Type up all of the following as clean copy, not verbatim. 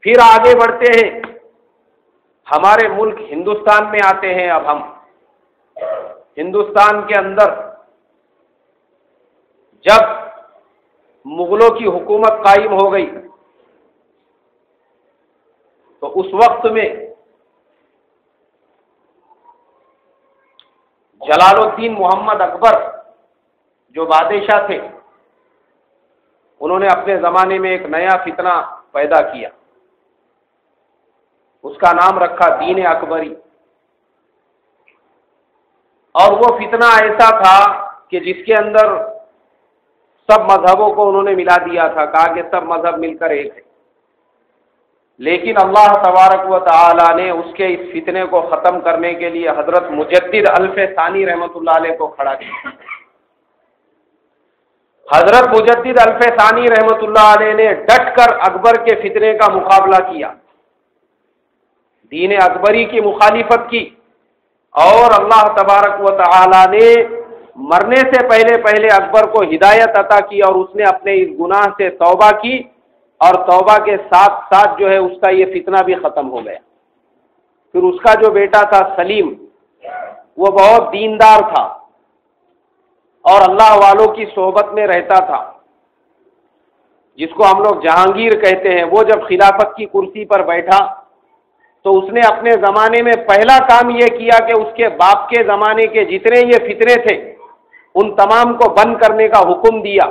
फिर आगे बढ़ते हैं, हमारे मुल्क हिंदुस्तान में आते हैं। अब हम हिंदुस्तान के अंदर जब मुगलों की हुकूमत कायम हो गई तो उस वक्त में जलालुद्दीन मोहम्मद अकबर जो बादशाह थे, उन्होंने अपने ज़माने में एक नया फितना पैदा किया। उसका नाम रखा दीन अकबरी। और वो फितना ऐसा था कि जिसके अंदर सब मजहबों को उन्होंने मिला दिया था, कहा कि सब मजहब मिलकर एक है। लेकिन अल्लाह तबारक व तआला ने उसके इस फितने को ख़त्म करने के लिए हज़रत मुजद्दिद अल्फ़े सानी रहमतुल्लाह अलैह को खड़ा किया। हज़रत मुजद्दिद अल्फ़े सानी रहमतुल्लाह अलैह ने डट कर अकबर के फितने का मुकाबला किया, दीन अकबरी की मुखालिफत की। और अल्लाह तबारक व तआला ने मरने से पहले पहले अकबर को हिदायत अता की और उसने अपने इस गुनाह से तौबा की, और तौबा के साथ साथ जो है उसका ये फितना भी ख़त्म हो गया। फिर उसका जो बेटा था सलीम, वो बहुत दीनदार था और अल्लाह वालों की सोहबत में रहता था, जिसको हम लोग जहांगीर कहते हैं। वो जब खिलाफत की कुर्सी पर बैठा तो उसने अपने ज़माने में पहला काम ये किया कि उसके बाप के ज़माने के जितने ये फितने थे उन तमाम को बंद करने का हुक्म दिया।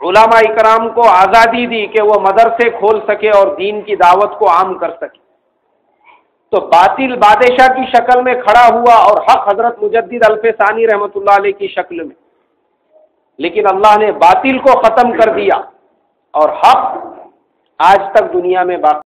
उलमा इकराम को आज़ादी दी कि वो मदरसे खोल सके और दीन की दावत को आम कर सके। तो बातिल बादशाह की शक्ल में खड़ा हुआ और हक हज़रत मुजद्दिद अल्फ़े सानी रहमतुल्लाह अलैह की शक्ल में। लेकिन अल्लाह ने बातिल को ख़त्म कर दिया और हक आज तक दुनिया में बाकी